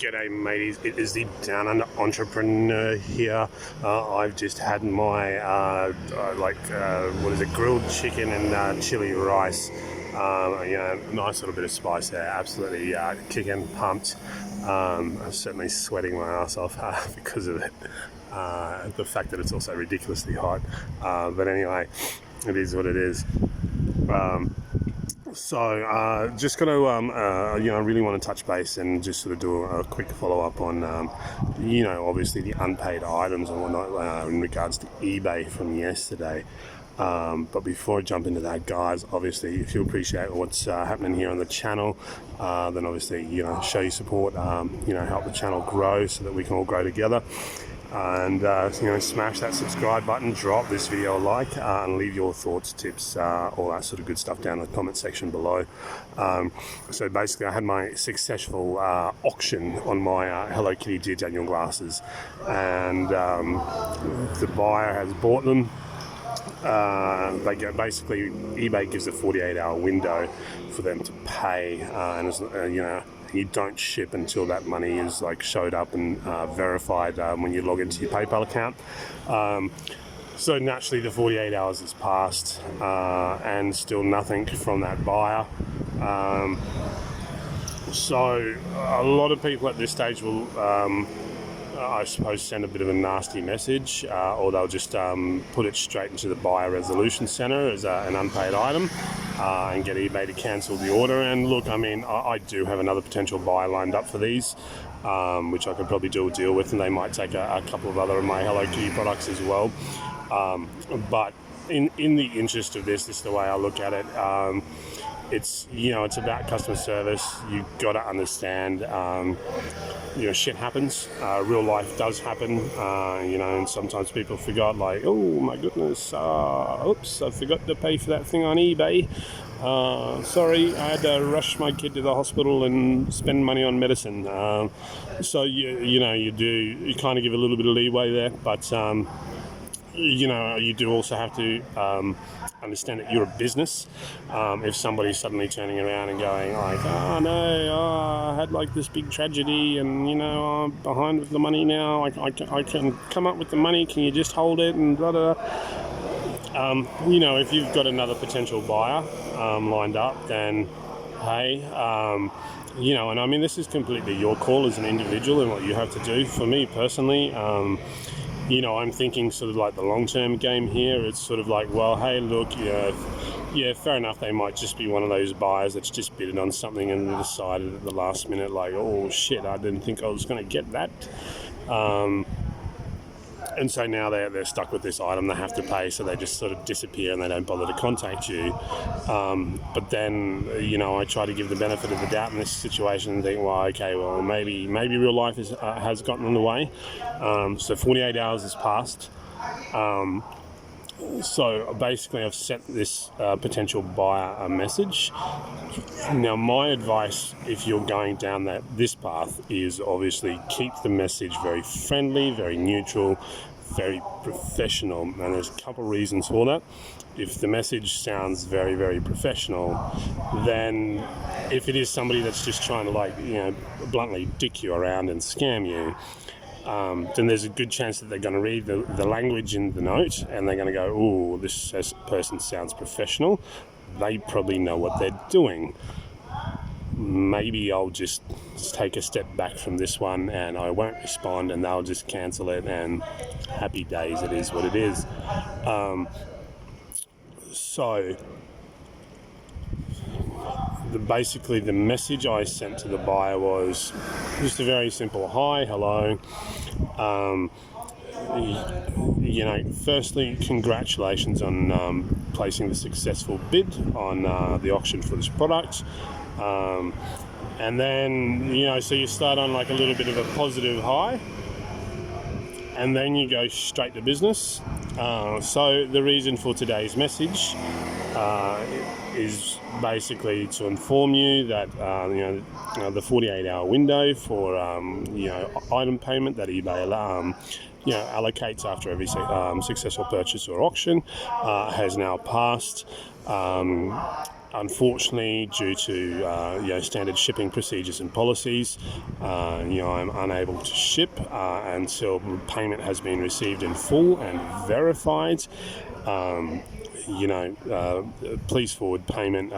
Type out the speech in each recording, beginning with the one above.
G'day mateys, it is the Down Under Entrepreneur here. I've just had my grilled chicken and chili rice. Nice little bit of spice there, absolutely kicking, pumped. I'm certainly sweating my ass off because of it. The fact that it's also ridiculously hot. But anyway, it is what it is. Just going to, really want to touch base and just sort of do a quick follow-up on, obviously the unpaid items and whatnot in regards to eBay from yesterday. But before I jump into that, guys, obviously, if you appreciate what's happening here on the channel, then obviously, show your support, help the channel grow so that we can all grow together. And smash that subscribe button, drop this video a like, and leave your thoughts, tips, all that sort of good stuff down in the comment section below. So basically I had my successful auction on my Hello Kitty Dear Daniel glasses, and the buyer has bought them. Basically eBay gives a 48-hour window for them to pay, and you don't ship until that money is showed up and verified when you log into your PayPal account. So naturally the 48 hours has passed and still nothing from that buyer. So a lot of people at this stage will I suppose send a bit of a nasty message, or they'll just put it straight into the buyer resolution center as an unpaid item and get eBay to cancel the order. And look, I mean, I do have another potential buyer lined up for these, which I could probably do a deal with, and they might take a couple of other of my Hello Kitty products as well. But in the interest of this is the way I look at it. It's about customer service. You've got to understand, shit happens. Real life does happen, and sometimes people forgot, oh my goodness, oops, I forgot to pay for that thing on eBay. Sorry, I had to rush my kid to the hospital and spend money on medicine. So you kind of give a little bit of leeway there, but you do also have to understand that you're a business. If somebody's suddenly turning around and going I had this big tragedy and I'm behind with the money now, I can come up with the money, can you just hold it, and blah blah blah. If you've got another potential buyer lined up, then hey, and I mean, this is completely your call as an individual and what you have to do. For me personally, I'm thinking sort of the long-term game here. It's sort of well, hey, look, yeah, fair enough. They might just be one of those buyers that's just bidded on something and decided at the last minute, oh shit, I didn't think I was going to get that. And so now they're stuck with this item they have to pay, so they just sort of disappear and they don't bother to contact you. But then, I try to give the benefit of the doubt in this situation and think, maybe real life has gotten in the way. So 48 hours has passed. So basically I've sent this potential buyer a message. Now my advice, if you're going down this path, is obviously keep the message very friendly, very neutral, very professional, and there's a couple of reasons for that. If the message sounds very, very professional, then if it is somebody that's just trying to bluntly dick you around and scam you, then there's a good chance that they're going to read the language in the note and they're going to go, oh, this person sounds professional. They probably know what they're doing. Maybe I'll just take a step back from this one and I won't respond, and they'll just cancel it, and happy days, it is what it is. Basically the message I sent to the buyer was just a very simple hi, hello. Firstly, congratulations on placing the successful bid on the auction for this product. And then, so you start on a little bit of a positive high, and then you go straight to business. So the reason for today's message is basically to inform you that the 48-hour window for item payment that eBay allocates after every successful purchase or auction has now passed. Unfortunately, due to standard shipping procedures and policies, I'm unable to ship until payment has been received in full and verified. Please forward payment.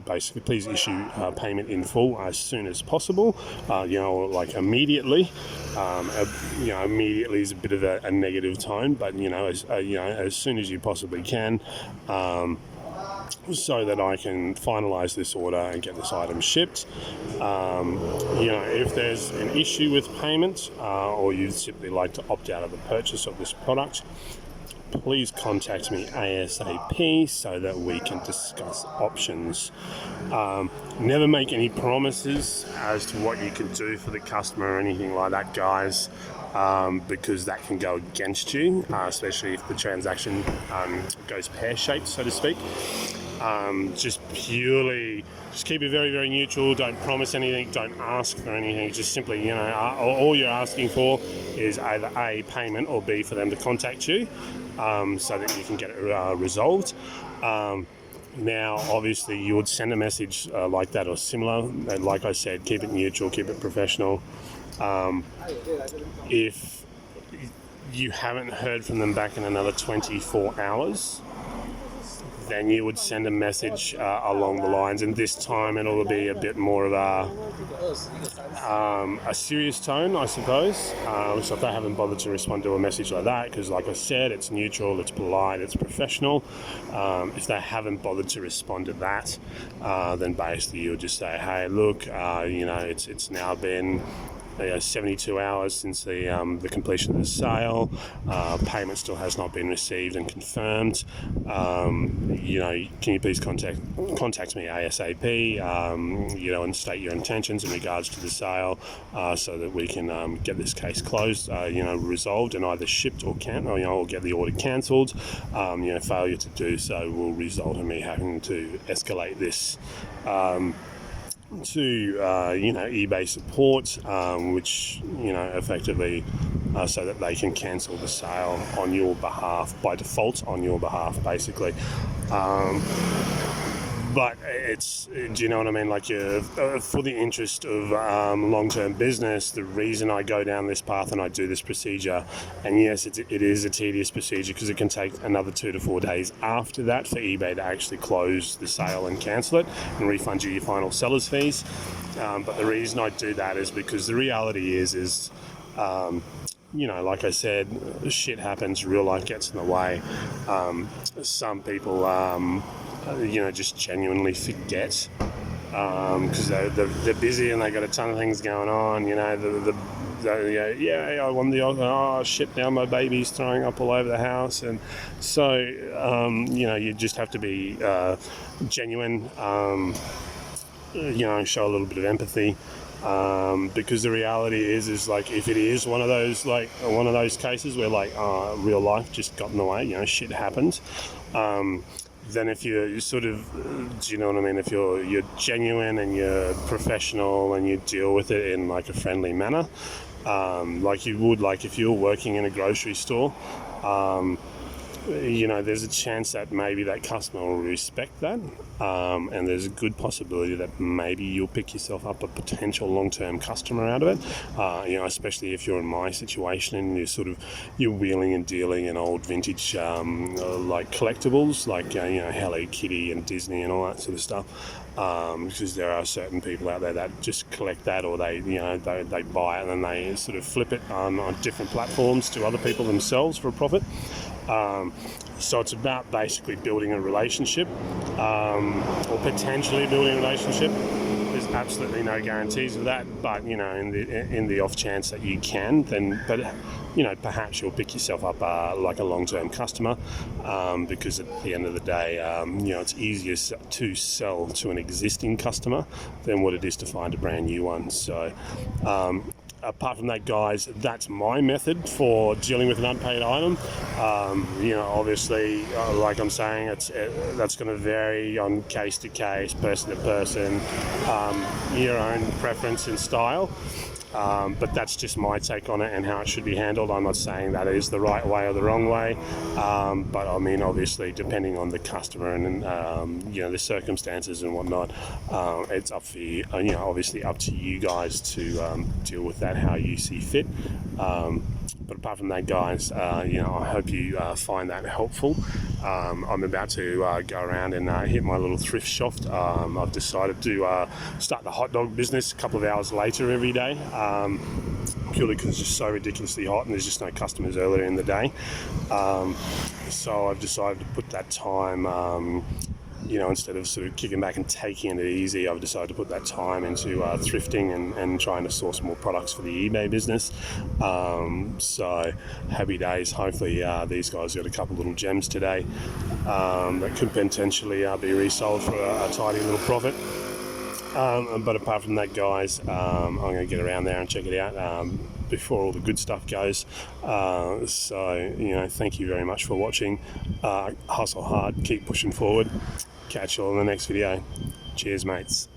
Basically, please issue payment in full as soon as possible. Like immediately. Immediately is a bit of a negative tone, but as soon as you possibly can. So that I can finalise this order and get this item shipped. If there's an issue with payment or you'd simply like to opt out of the purchase of this product, please contact me ASAP so that we can discuss options. Never make any promises as to what you can do for the customer or anything like that, guys, because that can go against you, especially if the transaction goes pear-shaped, so to speak. Just keep it very, very neutral. Don't promise anything. Don't ask for anything. Just simply, all you're asking for is either A, payment, or B, for them to contact you so that you can get it resolved. Now, obviously, you would send a message like that or similar. And like I said, keep it neutral, keep it professional. If you haven't heard from them back in another 24 hours, then you would send a message along the lines, and this time it'll be a bit more of a serious tone, I suppose. So if they haven't bothered to respond to a message like that, because like I said, it's neutral, it's polite, it's professional. If they haven't bothered to respond to that, then basically you'll just say, hey, look, it's now been 72 hours since the completion of the sale. Payment still has not been received and confirmed. Can you please contact me ASAP, and state your intentions in regards to the sale, so that we can get this case closed, resolved and either shipped or or get the order cancelled. Failure to do so will result in me having to escalate this to eBay support, which effectively so that they can cancel the sale on your behalf, by default on your behalf, basically. But it's, do you know what I mean? Like, for the interest of long-term business, the reason I go down this path and I do this procedure, and yes, it is a tedious procedure because it can take another 2 to 4 days after that for eBay to actually close the sale and cancel it and refund you your final seller's fees. But the reason I do that is because the reality is like I said, shit happens, real life gets in the way. Some people just genuinely forget because they're busy and they got a ton of things going on. I won the oh shit, now my baby's throwing up all over the house, and so you just have to be genuine. Show a little bit of empathy. Because the reality is like, if it is one of those cases where real life just got in the way, shit happens, then if you're sort of, do you know what I mean? If you're genuine and you're professional and you deal with it in like a friendly manner, like you would, like if you're working in a grocery store, there's a chance that maybe that customer will respect that, and there's a good possibility that maybe you'll pick yourself up a potential long-term customer out of it, especially if you're in my situation and you're wheeling and dealing in old vintage like collectibles, like Hello Kitty and Disney and all that sort of stuff, because there are certain people out there that just collect that, or they buy it and then they sort of flip it on different platforms to other people themselves for a profit. So it's about basically building a relationship, or potentially building a relationship. There's absolutely no guarantees of that, but in the off chance that you can, then perhaps you'll pick yourself up like a long-term customer, because at the end of the day, it's easier to sell to an existing customer than what it is to find a brand new one. So apart from that, guys, that's my method for dealing with an unpaid item. Obviously, like I'm saying, that's going to vary on case to case, person to person, your own preference and style. But that's just my take on it and how it should be handled. I'm not saying that it is the right way or the wrong way, but I mean, obviously, depending on the customer and the circumstances and whatnot, it's up for you. Obviously, up to you guys to deal with that how you see fit. But apart from that, guys, I hope you find that helpful. I'm about to go around and hit my little thrift shop. I've decided to start the hot dog business a couple of hours later every day, purely because it's just so ridiculously hot and there's just no customers earlier in the day. So I've decided to put that time, instead of sort of kicking back and taking it easy, I've decided to put that time into thrifting and trying to source more products for the eBay business. So happy days. Hopefully these guys got a couple little gems today that could potentially be resold for a tidy little profit. But apart from that, guys, I'm going to get around there and check it out before all the good stuff goes. So thank you very much for watching. Hustle hard, keep pushing forward. Catch you all in the next video. Cheers, mates.